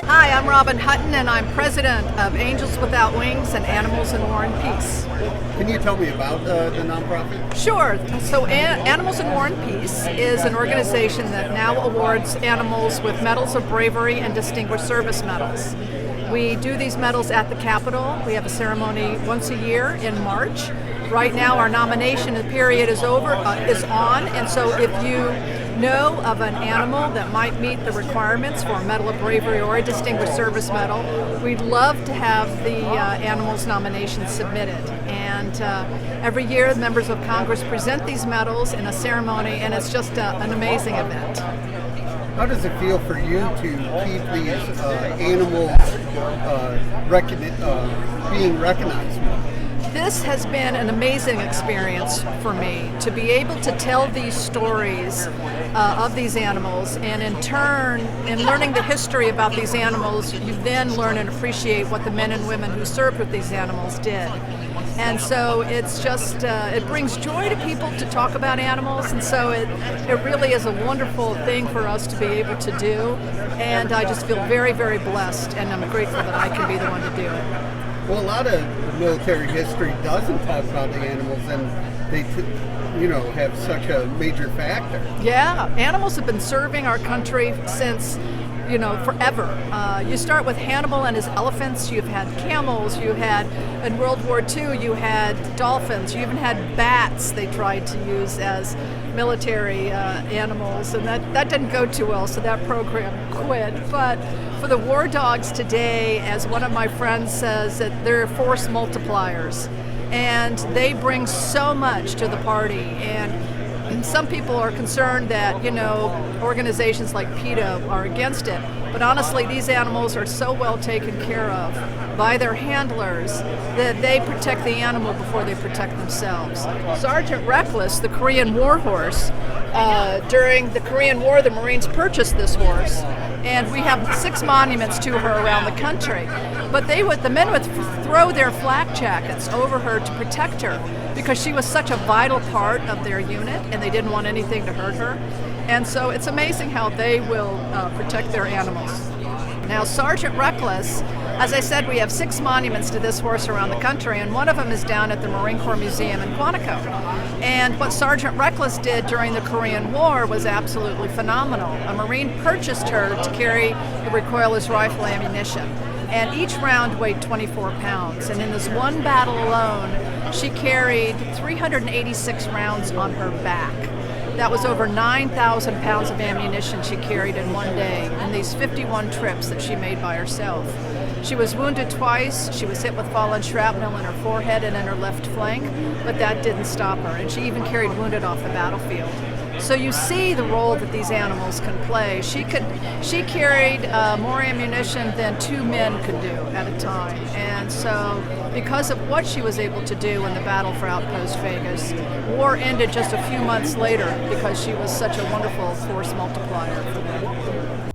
Hi, I'm Hutton, and I'm president of Angels Without Wings and Animals in War and Peace. Can you tell me about the nonprofit? Sure. So, Animals in War and Peace is an organization that now awards animals with medals of bravery and distinguished service medals. We do these medals at the Capitol. We have a ceremony once a year in March. Right now, our nomination period is on, and so if you know of an animal that might meet the requirements for a Medal of Bravery or a Distinguished Service Medal, we'd love to have the animal's nomination submitted. And every year, members of Congress present these medals in a ceremony, and it's just an amazing event. How does it feel for you to keep these animals being recognized? This has been an amazing experience for me to be able to tell these stories of these animals, and in turn, in learning the history about these animals, you then learn and appreciate what the men and women who served with these animals did. And so it's just, it brings joy to people to talk about animals, and so it really is a wonderful thing for us to be able to do, and I just feel very, very blessed, and I'm grateful that I can be the one to do it. Well, a lot of military history doesn't talk about the animals, and they have such a major factor. Yeah, animals have been serving our country since forever. You start with Hannibal and his elephants. You've had camels. You had, in World War II, you had dolphins. You even had bats they tried to use as military animals, and that didn't go too well, so that program quit. But for the war dogs today, as one of my friends says, that they're force multipliers, and they bring so much to the party. And some people are concerned that, organizations like PETA are against it. But honestly, these animals are so well taken care of by their handlers that they protect the animal before they protect themselves. Sergeant Reckless, the Korean warhorse, during the Korean War, the Marines purchased this horse, and we have 6 monuments to her around the country. But the men would throw their flak jackets over her to protect her because she was such a vital part of their unit, and they didn't want anything to hurt her. And so it's amazing how they will protect their animals. Now, Sergeant Reckless, as I said, we have 6 monuments to this horse around the country, and one of them is down at the Marine Corps Museum in Quantico. And what Sergeant Reckless did during the Korean War was absolutely phenomenal. A Marine purchased her to carry the recoilless rifle ammunition, and each round weighed 24 pounds. And in this one battle alone, she carried 386 rounds on her back. That was over 9,000 pounds of ammunition she carried in one day in these 51 trips that she made by herself. She was wounded twice. She was hit with fallen shrapnel in her forehead and in her left flank, but that didn't stop her, and she even carried wounded off the battlefield. So you see the role that these animals can play. She carried more ammunition than 2 men could do at a time. And so because of what she was able to do in the battle for Outpost Vegas, war ended just a few months later because she was such a wonderful force multiplier for them.